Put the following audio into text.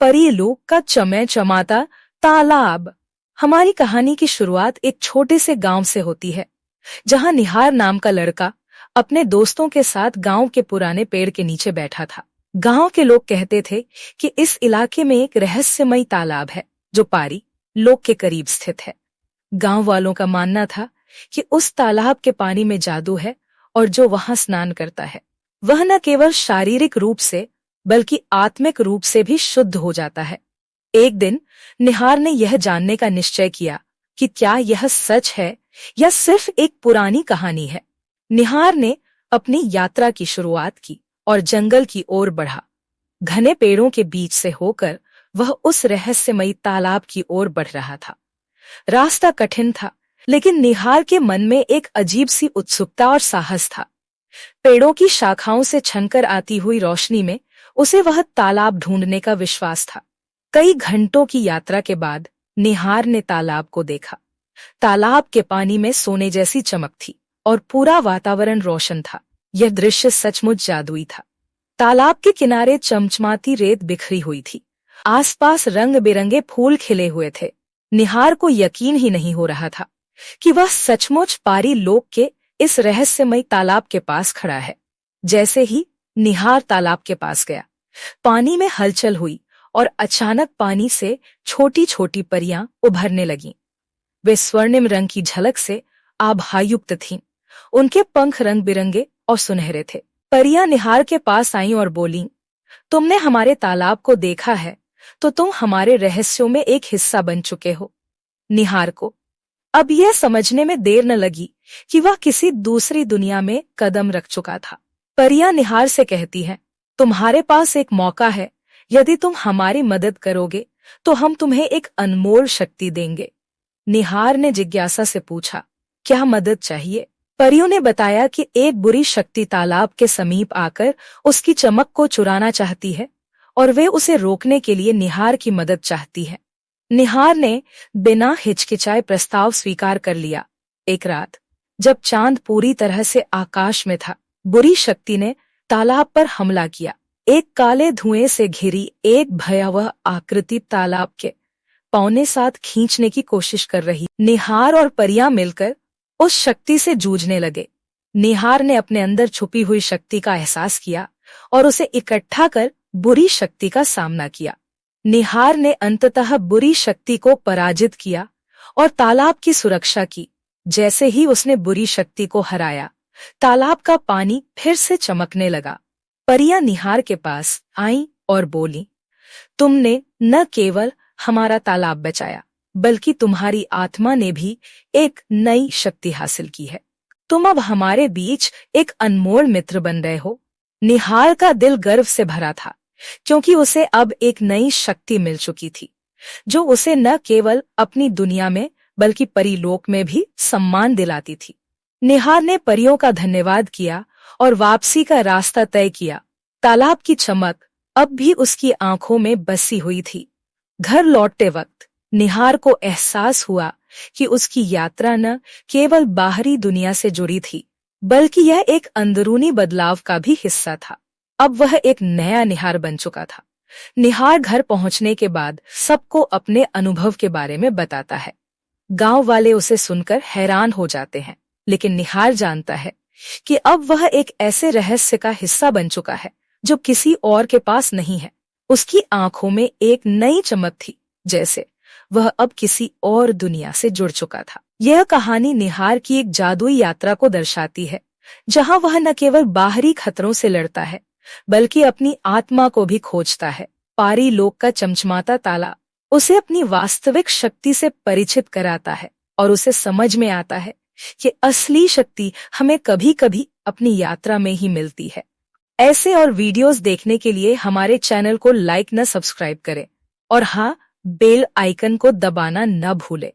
परीलोक का चमचमाता तालाब। हमारी कहानी की शुरुआत एक छोटे से गांव से होती है, जहां निहार नाम का लड़का अपने दोस्तों के साथ गांव के पुराने पेड़ के नीचे बैठा था। गांव के लोग कहते थे कि इस इलाके में एक रहस्यमयी तालाब है जो पारी लोक के करीब स्थित है। गांव वालों का मानना था कि उस तालाब के पानी में जादू है और जो वहां स्नान करता है वह न केवल शारीरिक रूप से बल्कि आत्मिक रूप से भी शुद्ध हो जाता है। एक दिन निहार ने यह जानने का निश्चय किया कि क्या यह सच है या सिर्फ एक पुरानी कहानी है। निहार ने अपनी यात्रा की शुरुआत की और जंगल की ओर बढ़ा। घने पेड़ों के बीच से होकर वह उस रहस्यमयी तालाब की ओर बढ़ रहा था। रास्ता कठिन था, लेकिन निहार के मन में एक अजीब सी उत्सुकता और साहस था। पेड़ों की शाखाओं से छनकर आती हुई रोशनी में उसे वह तालाब ढूंढने का विश्वास था। कई घंटों की यात्रा के बाद निहार ने तालाब को देखा। तालाब के पानी में सोने जैसी चमक थी और पूरा वातावरण रोशन था। यह दृश्य सचमुच जादुई था। तालाब के किनारे चमचमाती रेत बिखरी हुई थी। आसपास रंग बिरंगे फूल खिले हुए थे। निहार को यकीन ही नहीं हो रहा था कि वह सचमुच पारी लोक के इस रहस्यमयी तालाब के पास खड़ा है। जैसे ही निहार तालाब के पास गया, पानी में हलचल हुई और अचानक पानी से छोटी छोटी परियां उभरने लगीं। वे स्वर्णिम रंग की झलक से आभायुक्त थीं। उनके पंख रंग बिरंगे और सुनहरे थे। परियां निहार के पास आईं और बोलीं, तुमने हमारे तालाब को देखा है तो तुम हमारे रहस्यों में एक हिस्सा बन चुके हो। निहार को अब यह समझने में देर न लगी कि वह किसी दूसरी दुनिया में कदम रख चुका था। परियां निहार से कहती हैं, तुम्हारे पास एक मौका है। यदि तुम हमारी मदद करोगे तो हम तुम्हें एक अनमोल शक्ति देंगे। निहार ने जिज्ञासा से पूछा, क्या मदद चाहिए? परियों ने बताया कि एक बुरी शक्ति तालाब के समीप आकर उसकी चमक को चुराना चाहती है और वे उसे रोकने के लिए निहार की मदद चाहती है। निहार ने बिना हिचकिचाए प्रस्ताव स्वीकार कर लिया। एक रात जब चांद पूरी तरह से आकाश में था, बुरी शक्ति ने तालाब पर हमला किया। एक काले धुएं से घिरी एक भयावह आकृति तालाब के पौने साथ खींचने की कोशिश कर रही। निहार और परियां मिलकर उस शक्ति से जूझने लगे। निहार ने अपने अंदर छुपी हुई शक्ति का एहसास किया और उसे इकट्ठा कर बुरी शक्ति का सामना किया। निहार ने अंततः बुरी शक्ति को पराजित किया और तालाब की सुरक्षा की। जैसे ही उसने बुरी शक्ति को हराया, तालाब का पानी फिर से चमकने लगा। परियां निहार के पास आईं और बोलीं, तुमने न केवल हमारा तालाब बचाया बल्कि तुम्हारी आत्मा ने भी एक नई शक्ति हासिल की है। तुम अब हमारे बीच एक अनमोल मित्र बन रहे हो। निहार का दिल गर्व से भरा था, क्योंकि उसे अब एक नई शक्ति मिल चुकी थी जो उसे न केवल अपनी दुनिया में बल्कि परीलोक में भी सम्मान दिलाती थी। निहार ने परियों का धन्यवाद किया और वापसी का रास्ता तय किया। तालाब की चमक अब भी उसकी आंखों में बसी हुई थी। घर लौटते वक्त निहार को एहसास हुआ कि उसकी यात्रा न केवल बाहरी दुनिया से जुड़ी थी बल्कि यह एक अंदरूनी बदलाव का भी हिस्सा था। अब वह एक नया निहार बन चुका था। निहार घर पहुंचने के बाद सबको अपने अनुभव के बारे में बताता है। गांव वाले उसे सुनकर हैरान हो जाते हैं, लेकिन निहार जानता है कि अब वह एक ऐसे रहस्य का हिस्सा बन चुका है जो किसी और के पास नहीं है। उसकी आंखों में एक नई चमक थी, जैसे वह अब किसी और दुनिया से जुड़ चुका था। यह कहानी निहार की एक जादुई यात्रा को दर्शाती है, जहां वह न केवल बाहरी खतरों से लड़ता है बल्कि अपनी आत्मा को भी खोजता है। पारी लोक का चमचमाता ताला उसे अपनी वास्तविक शक्ति से परिचित कराता है और उसे समझ में आता है कि असली शक्ति हमें कभी कभी अपनी यात्रा में ही मिलती है। ऐसे और वीडियोस देखने के लिए हमारे चैनल को लाइक न सब्सक्राइब करें और हाँ, बेल आइकन को दबाना न भूलें।